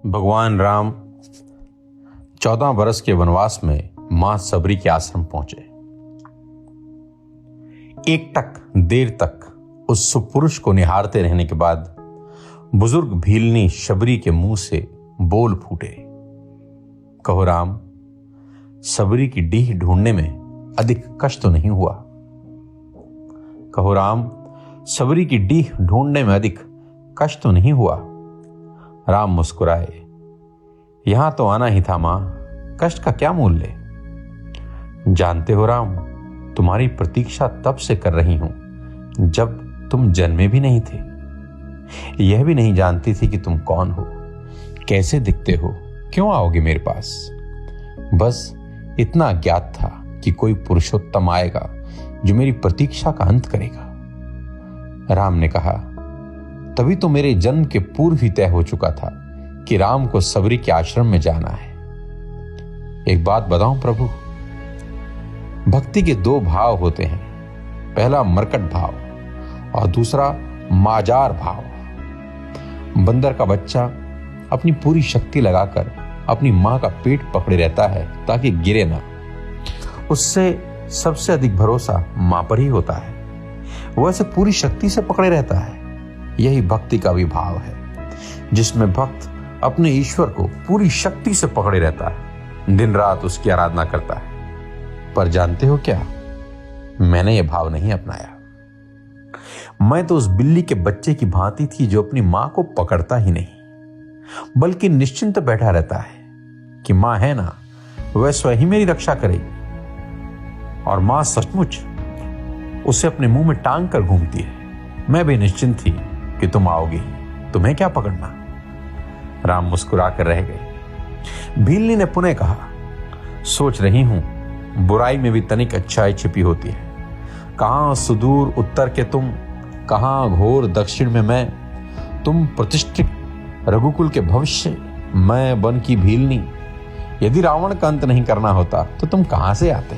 भगवान राम 14 बरस के वनवास में मां सबरी के आश्रम पहुंचे। एक टक देर तक उस सुपुरुष को निहारते रहने के बाद बुजुर्ग भीलनी शबरी के मुंह से बोल फूटे, कहो राम, सबरी की डीह ढूंढने में अधिक कष्ट तो नहीं हुआ? कहो राम, सबरी की डीह ढूंढने में अधिक कष्ट तो नहीं हुआ? राम मुस्कुराए, यहां तो आना ही था मां, कष्ट का क्या मूल्य? जानते हो राम, तुम्हारी प्रतीक्षा तब से कर रही हूं जब तुम जन्मे भी नहीं थे। यह भी नहीं जानती थी कि तुम कौन हो, कैसे दिखते हो, क्यों आओगे मेरे पास। बस इतना ज्ञात था कि कोई पुरुषोत्तम आएगा जो मेरी प्रतीक्षा का अंत करेगा। राम ने कहा, तभी तो मेरे जन्म के पूर्व ही तय हो चुका था कि राम को सबरी के आश्रम में जाना है। एक बात बताऊं प्रभु, भक्ति के दो भाव होते हैं, पहला मरकट भाव और दूसरा माजार भाव। बंदर का बच्चा अपनी पूरी शक्ति लगाकर अपनी मां का पेट पकड़े रहता है ताकि गिरे ना। उससे सबसे अधिक भरोसा मां पर ही होता है, वह इसे पूरी शक्ति से पकड़े रहता है। यही भक्ति का भी भाव है, जिसमें भक्त अपने ईश्वर को पूरी शक्ति से पकड़े रहता है, दिन रात उसकी आराधना करता है। पर जानते हो क्या, मैंने यह भाव नहीं अपनाया। मैं तो उस बिल्ली के बच्चे की भांति थी जो अपनी मां को पकड़ता ही नहीं, बल्कि निश्चिंत बैठा रहता है कि मां है ना, वह स्वयं ही मेरी रक्षा करेगी। और मां सचमुच उसे अपने मुंह में टांग कर घूमती है। मैं भी निश्चिंत थी कि तुम आओगी, तुम्हें क्या पकड़ना। राम मुस्कुरा कर रह गए। भीलनी ने पुनः कहा, सोच रही हूं, बुराई में भी तनिक अच्छाई छिपी होती है। कहां सुदूर उत्तर के तुम, कहां घोर दक्षिण में मैं। तुम प्रतिष्ठित रघुकुल के भविष्य, मैं वन की भीलनी। यदि रावण का अंत नहीं करना होता तो तुम कहां से आते?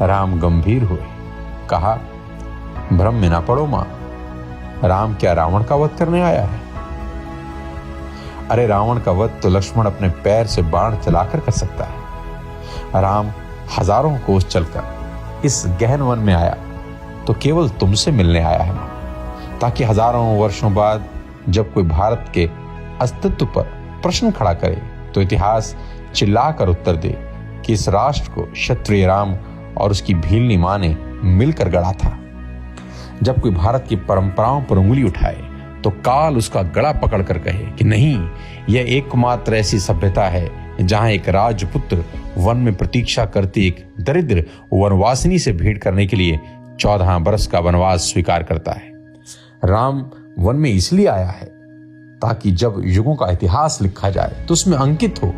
राम गंभीर हुए, कहा, भ्रम में ना पड़ो मां, राम क्या रावण का वध करने आया है? अरे रावण का वध तो लक्ष्मण अपने पैर से बाण चलाकर कर सकता है। राम हजारों कोस चलकर इस गहन वन में आया तो केवल तुमसे मिलने आया है मां, ताकि हजारों वर्षों बाद जब कोई भारत के अस्तित्व पर प्रश्न खड़ा करे तो इतिहास चिल्लाकर उत्तर दे कि इस राष्ट्र को क्षत्रिय राम और उसकी भीलनी मां ने मिलकर गढ़ा था। जब कोई भारत की परंपराओं पर उंगली उठाए तो काल उसका गला पकड़कर कहे कि नहीं, यह एकमात्र ऐसी सभ्यता है जहां एक राजपुत्र वन में प्रतीक्षा करती एक दरिद्र वनवासिनी से भेंट करने के लिए 14 बरस का वनवास स्वीकार करता है। राम वन में इसलिए आया है ताकि जब युगों का इतिहास लिखा जाए तो उसमें अंकित हो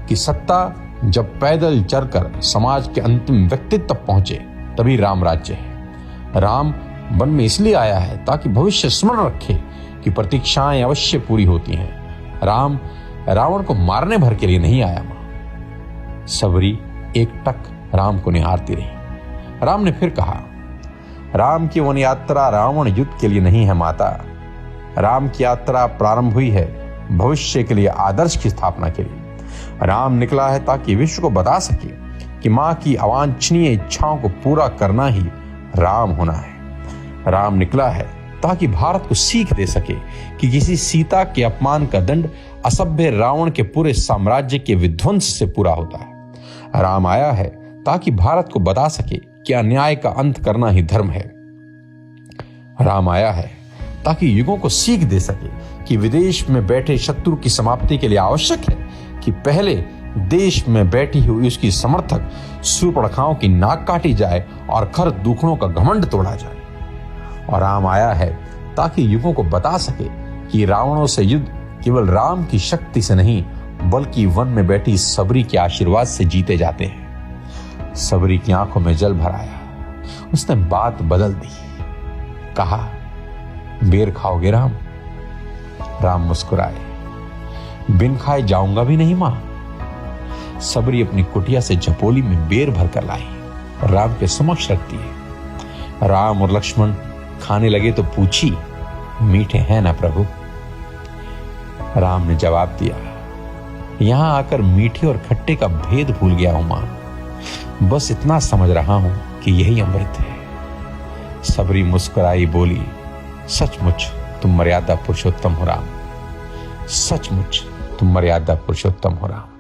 कि सत्ता जब पैदल चलकर समाज के अंतिम व्यक्तित्व तक पहुंचे तभी राम राज्य है। राम वन में इसलिए आया है ताकि भविष्य स्मरण रखे कि प्रतीक्षाएं अवश्य पूरी होती हैं। राम रावण को मारने भर के लिए नहीं आया मां। सबरी एक टक राम को निहारती रही। राम ने फिर कहा, राम की वन यात्रा रावण युद्ध के लिए नहीं है माता। राम की यात्रा प्रारंभ हुई है भविष्य के लिए आदर्श की स्थापना के लिए। राम निकला है ताकि विश्व को बता सके कि मां की अवांछनीय इच्छाओं को पूरा करना ही राम होना है। राम निकला है ताकि भारत को सीख दे सके कि किसी सीता के अपमान का दंड असभ्य रावण के पूरे साम्राज्य के विध्वंस से पूरा होता है। राम आया है ताकि भारत को बता सके कि अन्याय का अंत करना ही धर्म है। राम आया है ताकि युगों को सीख दे सके कि विदेश में बैठे शत्रु की समाप्ति के लिए आवश्यक है कि पहले देश में बैठी हुई उसकी समर्थक सूर्पणखाओं की नाक काटी जाए और खर दुखड़ों का घमंड तोड़ा जाए। और राम आया है ताकि युगों को बता सके कि रावणों से युद्ध केवल राम की शक्ति से नहीं बल्कि वन में बैठी सबरी के आशीर्वाद से जीते जाते हैं। सबरी की आंखों में जल भर आया। उसने बात बदल दी, कहा, बेर खाओगे राम? राम मुस्कुराए, बिन खाए जाऊंगा भी नहीं मां। सबरी अपनी कुटिया से झपोली में बेर भर कर लाई, राम के समक्ष रखती है। राम और लक्ष्मण खाने लगे तो पूछी, मीठे हैं ना प्रभु? राम ने जवाब दिया, यहां आकर मीठे और खट्टे का भेद भूल गया हूं मां। बस इतना समझ रहा हूं कि यही अमृत है। सबरी मुस्कुराई बोली, सचमुच तुम मर्यादा पुरुषोत्तम हो राम, सचमुच तुम मर्यादा पुरुषोत्तम हो राम।